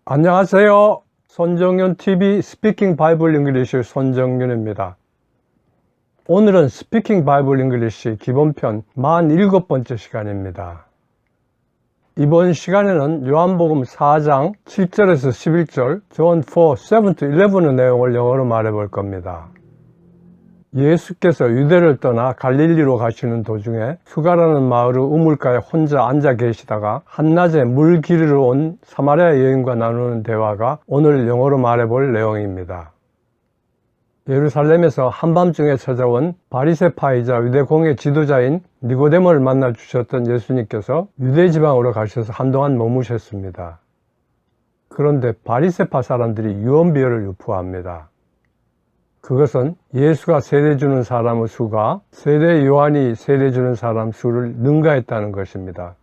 안녕하세요. 손정윤TV 스피킹 바이블 잉글리시 손정윤입니다. 오늘은 스피킹 바이블 잉글리시 기본편 47번째 시간입니다. 이번 시간에는 요한복음 4장 7절에서 11절, John 4, 7-11의 내용을 영어로 말해 볼 겁니다. 예수께서 유대를 떠나 갈릴리로 가시는 도중에 수가라는 마을의 우물가에 혼자 앉아 계시다가 한낮에 물 기르러 온 사마리아 여인과 나누는 대화가 오늘 영어로 말해볼 내용입니다. 예루살렘에서 한밤중에 찾아온 바리새파이자 유대공의 지도자인 니고데모를 만나 주셨던 예수님께서 유대 지방으로 가셔서 한동안 머무셨습니다. 그런데 바리새파 사람들이 유언비어를 유포합니다. 그것은 예수가 세례주는 사람의 수가 세례 요한이 세례주는 사람 수를 능가했다는 것입니다.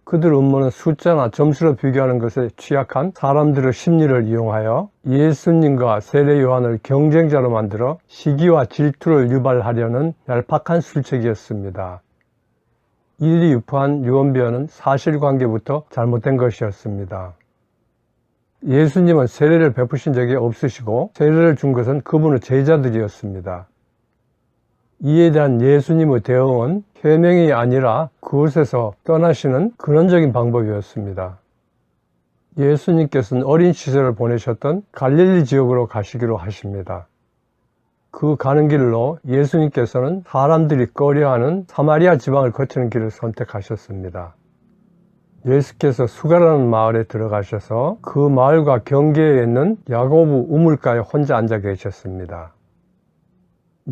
그들 음모는 숫자나 점수로 비교하는 것에 취약한 사람들의 심리를 이용하여 예수님과 세례 요한을 경쟁자로 만들어 시기와 질투를 유발하려는 얄팍한 술책이었습니다. 이들이 유포한 유언비어는 사실관계부터 잘못된 것이었습니다. 예수님은 세례를 베푸신 적이 없으시고 세례를 준 것은 그분의 제자들이었습니다. 이에 대한 예수님의 대응은 해명이 아니라 그곳에서 떠나시는 근원적인 방법이었습니다. 예수님께서는 어린 시절을 보내셨던 갈릴리 지역으로 가시기로 하십니다. 그 가는 길로 예수님께서는 사람들이 꺼려하는 사마리아 지방을 거치는 길을 선택하셨습니다. 예수께서 수가라는 마을에 들어가셔서 그 마을과 경계에 있는 야고보 우물가에 혼자 앉아 계셨습니다.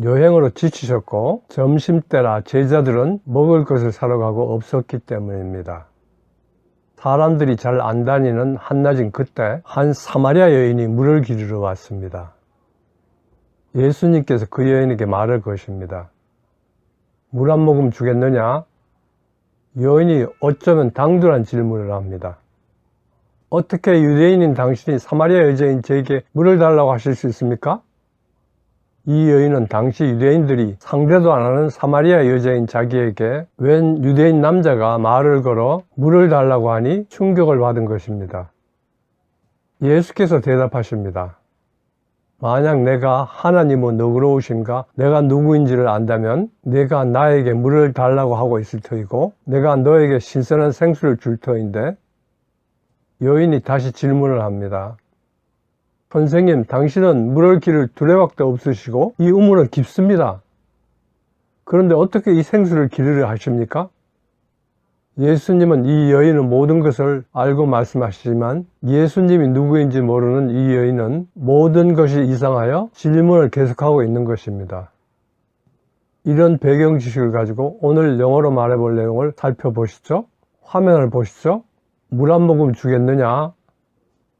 여행으로 지치셨고 점심때라 제자들은 먹을 것을 사러 가고 없었기 때문입니다. 사람들이 잘 안 다니는 한낮인 그때 한 사마리아 여인이 물을 기르러 왔습니다. 예수님께서 그 여인에게 말을 거십니다. 물 한 모금 주겠느냐? 여인이 어쩌면 당돌한 질문을 합니다. 어떻게 유대인인 당신이 사마리아 여자인 저에게 물을 달라고 하실 수 있습니까? 이 여인은 당시 유대인들이 상대도 안 하는 사마리아 여자인 자기에게 웬 유대인 남자가 말을 걸어 물을 달라고 하니 충격을 받은 것입니다. 예수께서 대답하십니다. 만약 내가 하나님의 너그러우신가 내가 누구인지를 안다면 내가 나에게 물을 달라고 하고 있을 터이고 내가 너에게 신선한 생수를 줄 터인데 여인이 다시 질문을 합니다. 선생님, 당신은 물을 기를 두레박도 없으시고 이 우물은 깊습니다. 그런데 어떻게 이 생수를 기르려 하십니까? 예수님은 이 여인의 모든 것을 알고 말씀하시지만 예수님이 누구인지 모르는 이 여인은 모든 것이 이상하여 질문을 계속하고 있는 것입니다. 이런 배경 지식을 가지고 오늘 영어로 말해볼 내용을 살펴보시죠. 화면을 보시죠. 물 한 모금 주겠느냐?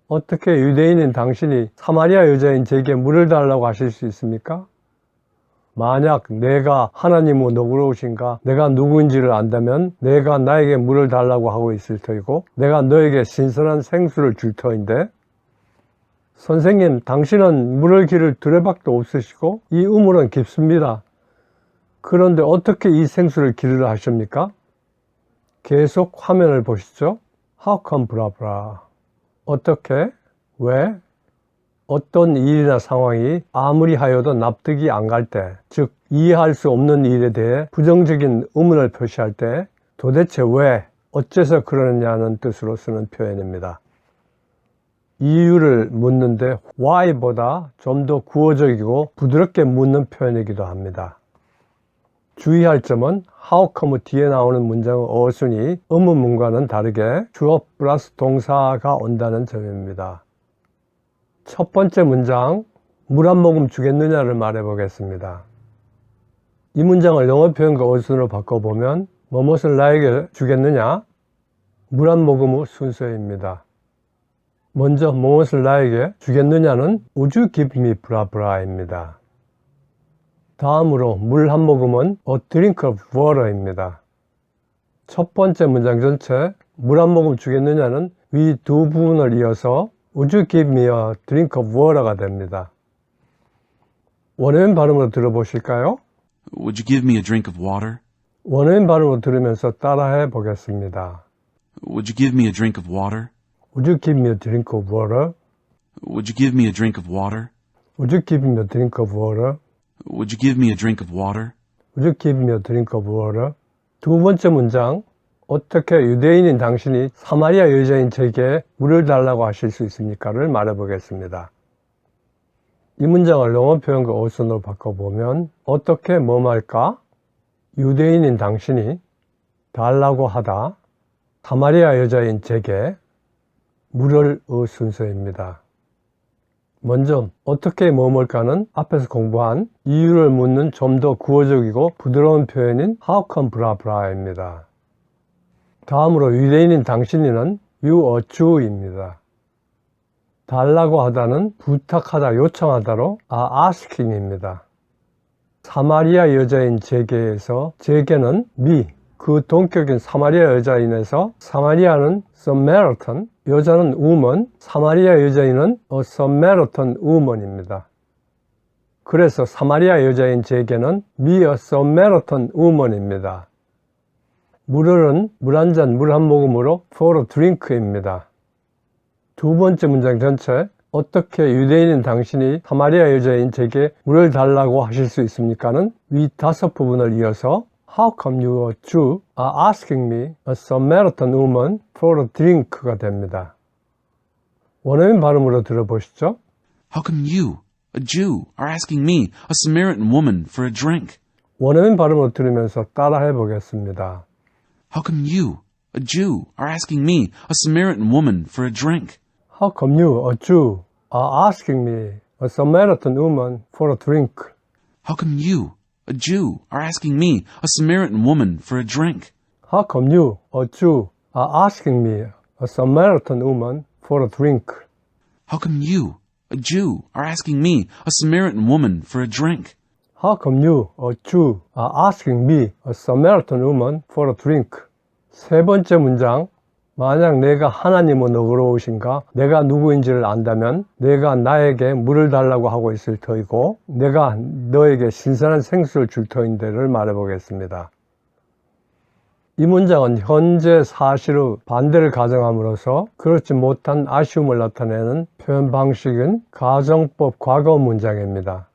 어떻게 유대인인 당신이 사마리아 여자인 제게 물을 달라고 하실 수 있습니까? 만약 내가 하나님의 너그러우신가 내가 누구인지를 안다면 내가 나에게 물을 달라고 하고 있을 터이고 내가 너에게 신선한 생수를 줄 터인데 선생님, 당신은 물을 기를 두레박도 없으시고 이 우물은 깊습니다. 그런데 어떻게 이 생수를 기르려 하십니까? 계속 화면을 보시죠. How come 브라브라. 어떻게? 왜? 어떤 일이나 상황이 아무리 하여도 납득이 안 갈 때, 즉 이해할 수 없는 일에 대해 부정적인 의문을 표시할 때 도대체 왜, 어째서 그러느냐는 뜻으로 쓰는 표현입니다. 이유를 묻는데 why보다 좀 더 구어적이고 부드럽게 묻는 표현이기도 합니다. 주의할 점은 how come 뒤에 나오는 문장의 어순이 의문문과는 다르게 주어 플러스 동사가 온다는 점입니다. 첫 번째 문장, 물 한 모금 주겠느냐를 말해 보겠습니다. 이 문장을 영어 표현과 어순으로 바꿔보면 무엇을 나에게 주겠느냐? 물 한 모금의 순서입니다. 먼저 무엇을 나에게 주겠느냐는 Would you give me blah blah입니다. 다음으로 물 한 모금은 A drink of water입니다. 첫 번째 문장 전체 물 한 모금 주겠느냐는 위 두 부분을 이어서 Would you give me a drink of water가 됩니다. 원어민 발음으로 들어보실까요? Would you give me a drink of water? 원어민 발음으로 들으면서 따라해 보겠습니다. Would you give me a drink of water? Would you give me a drink of water? Would you give me a drink of water? Would you give me a drink of water? Would you give me a drink of water? Would you give me a drink of water? 두 번째 문장, 어떻게 유대인인 당신이 사마리아 여자인 제게 물을 달라고 하실 수 있습니까?를 말해보겠습니다. 이 문장을 영어 표현과 어순으로 바꿔보면 어떻게 뭐 말까? 유대인인 당신이 달라고 하다 사마리아 여자인 제게 물을 순서입니다. 먼저 어떻게 뭐뭘까는 앞에서 공부한 이유를 묻는 좀 더 구어적이고 부드러운 표현인 how come 브라브라입니다. 다음으로 유대인인 당신이는 you are Jew입니다. 달라고 하다는 부탁하다, 요청하다로 asking입니다. 사마리아 여자인 제게에서 제게는 me, 그 동격인 사마리아 여자인에서 사마리아는 Samaritan, 여자는 woman, 사마리아 여자인은 a Samaritan woman입니다. 그래서 사마리아 여자인 제게는 me a Samaritan woman입니다. 물은 물 한 잔, 물 한 모금으로 for a drink입니다. 두 번째 문장 전체, 어떻게 유대인인 당신이 사마리아 여자인 제게 물을 달라고 하실 수 있습니까?는 위 다섯 부분을 이어서 How come you a Jew are asking me, a Samaritan woman, for a drink가 됩니다. 원어민 발음으로 들어보시죠. How come you, a Jew, are asking me, a Samaritan woman, for a drink? 원어민 발음으로 들으면서 따라해 보겠습니다. How come you, a Jew, are asking me, a Samaritan woman, for a drink? How come you, a Jew, are asking me, a Samaritan woman, for a drink? How come you, a Jew, are asking me, a Samaritan woman, for a drink? How come you, a Jew, are asking me, a Samaritan woman, for a drink? How come you, a Jew, are asking me, a Samaritan woman, for a drink? How come you, a Jew, are asking me, a Samaritan woman, for a drink? 세 번째 문장, 만약 내가 하나님은 너그러우신가? 내가 누구인지를 안다면 내가 나에게 물을 달라고 하고 있을 터이고 내가 너에게 신선한 생수를 줄 터인데를 말해보겠습니다. 이 문장은 현재 사실의 반대를 가정함으로써 그렇지 못한 아쉬움을 나타내는 표현 방식인 가정법 과거 문장입니다.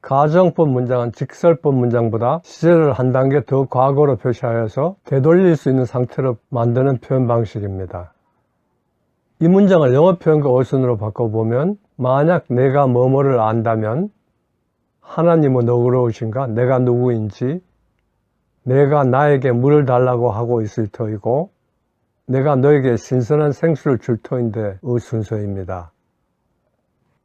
가정법 문장은 직설법 문장보다 시제를 한 단계 더 과거로 표시하여서 되돌릴 수 있는 상태로 만드는 표현 방식입니다. 이 문장을 영어 표현과 어순으로 바꿔보면 만약 내가 뭐뭐를 안다면 하나님은 너그러우신가? 내가 누구인지 내가 나에게 물을 달라고 하고 있을 터이고 내가 너에게 신선한 생수를 줄 터인데 의 순서입니다.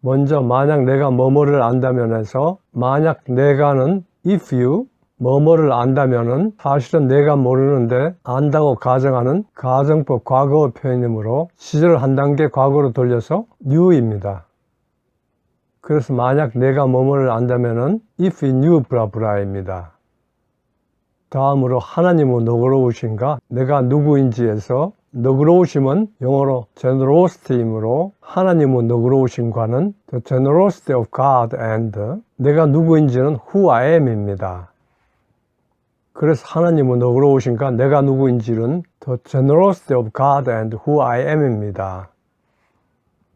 먼저 만약 내가 뭐뭐를 안다면에서 만약 내가는 if you 뭐뭐를 안다면은 사실은 내가 모르는데 안다고 가정하는 가정법 과거 표현이므로 시제를 한 단계 과거로 돌려서 you입니다. 그래서 만약 내가 뭐뭐를 안다면은 if you knew 브라브라입니다. 다음으로 하나님은 너그러우신가? 내가 누구인지에서 너그러우심은 영어로 generosity이므로 하나님은 너그러우신과는 the generosity of God and 내가 누구인지는 who I am입니다. 그래서 하나님은 너그러우신가? 내가 누구인지는 the generosity of God and who I am입니다.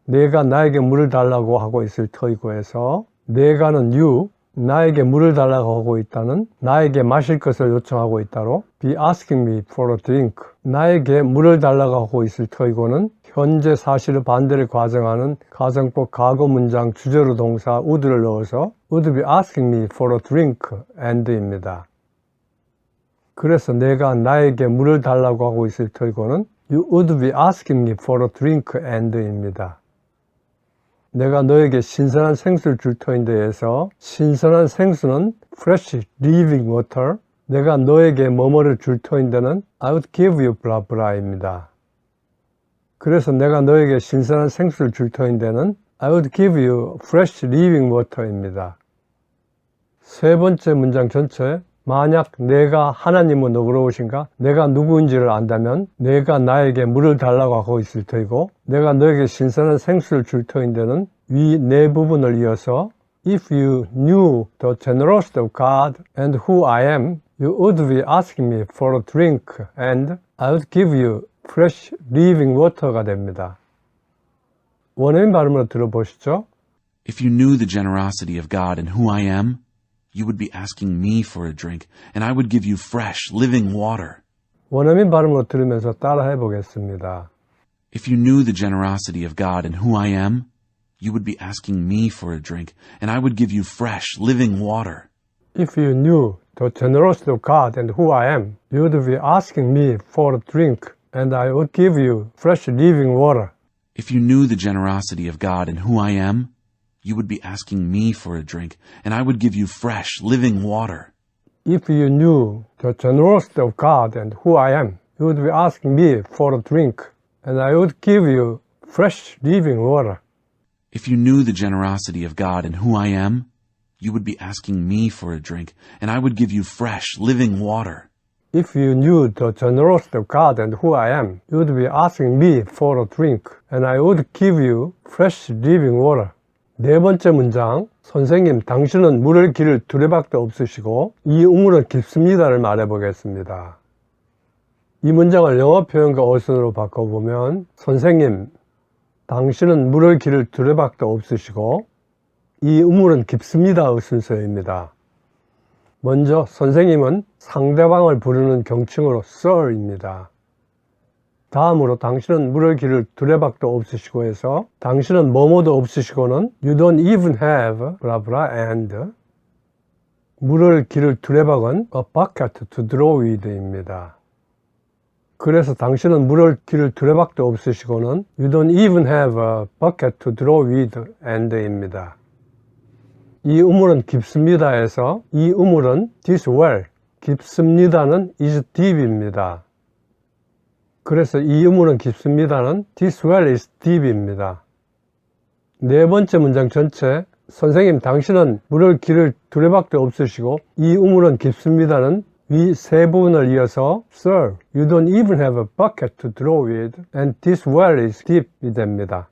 내가 나에게 물을 달라고 하고 있을 터이고 해서 내가는 you, 나에게 물을 달라고 하고 있다는 나에게 마실 것을 요청하고 있다로 be asking me for a drink 나에게 물을 달라고 하고 있을 터이고는 현재 사실의 반대를 가정하는 가정법 과거 문장 주제로 동사 would를 넣어서 would be asking me for a drink and입니다. 그래서 내가 나에게 물을 달라고 하고 있을 터이고는 you would be asking me for a drink and입니다. 내가 너에게 신선한 생수를 줄 터인데에서 신선한 생수는 fresh living water 내가 너에게 뭐뭐를 줄 터인데는 I would give you 블라블라입니다. 그래서 내가 너에게 신선한 생수를 줄 터인데는 I would give you fresh living water입니다. 세 번째 문장 전체 만약 내가 하나님은 너그러우신가? 내가 누구인지를 안다면 내가 나에게 물을 달라고 하고 있을 터이고 내가 너에게 신선한 생수를 줄 터인데는 위 네 부분을 이어서 If you knew the generosity of God and who I am, you would be asking me for a drink and I would give you fresh living water가 됩니다. 원어민 발음으로 들어보시죠. If you knew the generosity of God and who I am, you would be asking me for a drink, and I would give you fresh, living water. 원어민 발음으로 들으면서 따라해 보겠습니다. If you knew the generosity of God and who I am, you would be asking me for a drink, and I would give you fresh, living water. If you knew the generosity of God and who I am, you would be asking me for a drink, and I would give you fresh living water. If you knew the generosity of God and who I am, you would be asking me for a drink, and I would give you fresh, living water. If you knew the generosity of God and who I am, you would be asking me for a drink, and I would give you fresh living water. If you knew the generosity of God and who I am, you would be asking me for a drink, and I would give you fresh, living water. If you knew the generosity of God and who I am, you would be asking me for a drink, and I would give you fresh living water. 네 번째 문장, 선생님, 당신은 물을 기를 두레박도 없으시고 이 우물은 깊습니다를 말해보겠습니다. 이 문장을 영어 표현과 어순으로 바꿔보면, 선생님, 당신은 물을 기를 두레박도 없으시고 이 우물은 깊습니다의 순서입니다. 먼저 선생님은 상대방을 부르는 경칭어로 sir입니다. 다음으로 당신은 물을 기를 두레박도 없으시고 해서 당신은 뭐뭐도 없으시고는 you don't even have 블라블라 and 물을 기를 두레박은 a bucket to draw with입니다. 그래서 당신은 물을 기를 두레박도 없으시고는 you don't even have a bucket to draw with and입니다. 이 우물은 깊습니다에서 이 우물은 this well, 깊습니다는 is deep입니다. 그래서 이 우물은 깊습니다는 this well is deep입니다. 네 번째 문장 전체, 선생님 당신은 물을 기를 두레박도 없으시고 이 우물은 깊습니다는 위 세 부분을 이어서 Sir, you don't even have a bucket to draw with and this well is deep이 됩니다.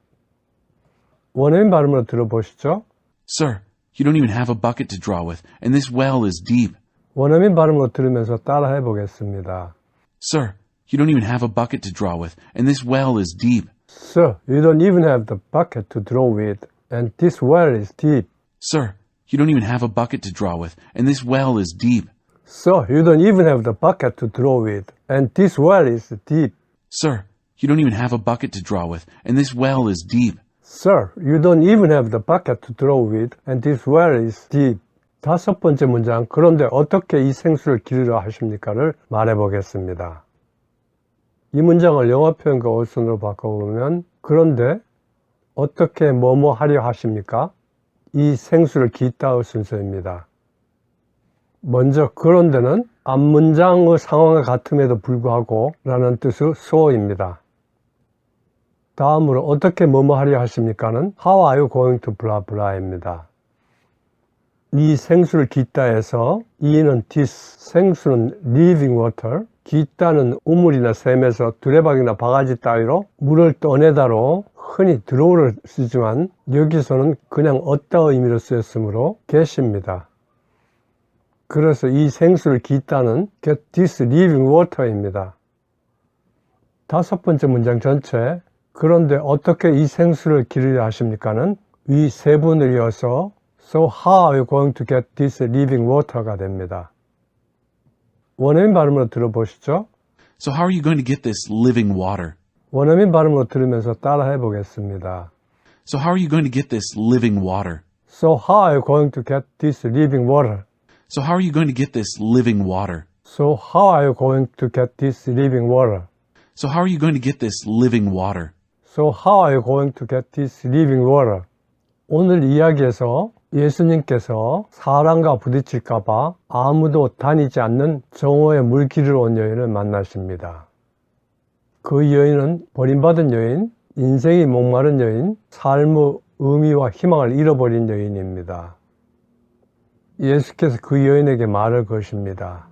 원어민 발음으로 들어보시죠. Sir, you don't even have a bucket to draw with, and this well is deep. 원어민 발음으로 들으면서 따라해 보겠습니다. Sir, you don't even have a bucket to draw with, and this well is deep. Sir, you don't even have the bucket to draw with, and this well is deep. Sir, you don't even have a bucket to draw with, and this well is deep. Sir, you don't even have the bucket to draw with, and this well is deep. Sir, you don't even have a bucket to draw with, and this well is deep. Sir, you don't even have the bucket to draw with, and this well is deep. 다섯 번째 문장, 그런데 어떻게 이 생수를 기르려 하십니까를 말해보겠습니다. 이 문장을 영어 표현과 어순으로 바꿔보면, 그런데 어떻게 뭐뭐 하려 하십니까? 이 생수를 기다의 순서입니다. 먼저 그런데는 앞문장의 상황과 같음에도 불구하고 라는 뜻의 so입니다. 다음으로 어떻게 뭐뭐 하려 하십니까는 How are you going to blah blah입니다. 이 생수를 기다에서 이는 this, 생수는 living water, 기다는 우물이나 샘에서 두레박이나 바가지 따위로 물을 떠내다로 흔히 드로우를 쓰지만 여기서는 그냥 얻다의 의미로 쓰였으므로 get입니다. 그래서 이 생수를 기다는 get this living water입니다. 다섯 번째 문장 전체, 그런데 어떻게 이 생수를 기르려 하십니까는 위 세 분을 이어서 So how are you going to get this living water가 됩니다. 원어민 발음으로 들어보시죠. So how are you going to get this living water? 원어민 발음으로 들으면서 따라해 보겠습니다. So how are you going to get this living water? So how are you going to get this living water? So how are you going to get this living water? So how are you going to get this living water? So how are you going to get this living water? So how are you going to get this living water? 오늘 이야기에서 예수님께서 사람과 부딪힐까봐 아무도 다니지 않는 정오에 물 기르러 온 여인을 만나십니다. 그 여인은 버림받은 여인, 인생이 목마른 여인, 삶의 의미와 희망을 잃어버린 여인입니다. 예수께서 그 여인에게 말을 거십니다.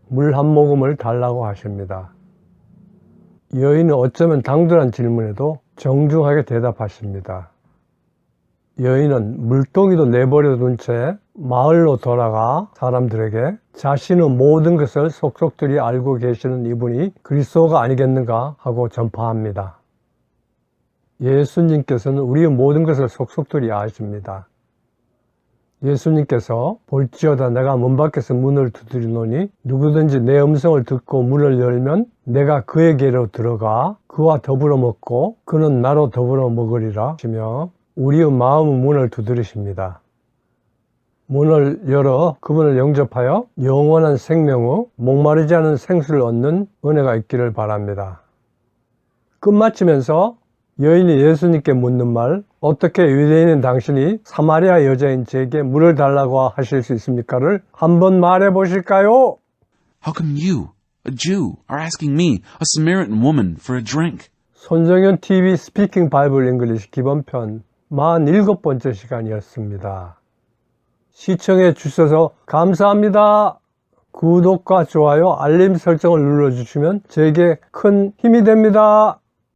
물 한 모금을 달라고 하십니다. 여인은 어쩌면 당돌한 질문에도 정중하게 대답하십니다. 여인은 물동이도 내버려 둔 채 마을로 돌아가 사람들에게 자신의 모든 것을 속속들이 알고 계시는 이분이 그리스도가 아니겠는가 하고 전파합니다. 예수님께서는 우리의 모든 것을 속속들이 아십니다. 예수님께서 볼지어다 내가 문 밖에서 문을 두드리노니 누구든지 내 음성을 듣고 문을 열면 내가 그에게로 들어가 그와 더불어 먹고 그는 나로 더불어 먹으리라 하시며 우리의 마음의 문을 두드리십니다. 문을 열어 그분을 영접하여 영원한 생명의 목마르지 않은 생수를 얻는 은혜가 있기를 바랍니다. 끝마치면서 여인이 예수님께 묻는 말, 어떻게 유대인인 당신이 사마리아 여자인 제게 물을 달라고 하실 수 있습니까를 한번 말해 보실까요? How come you, a Jew, are asking me, a Samaritan woman, for a drink? 손정현 TV 스피킹 바이블 잉글리시 기본편 47번째 시간이었습니다. 시청해 주셔서 감사합니다. 구독과 좋아요, 알림 설정을 눌러주시면 제게 큰 힘이 됩니다.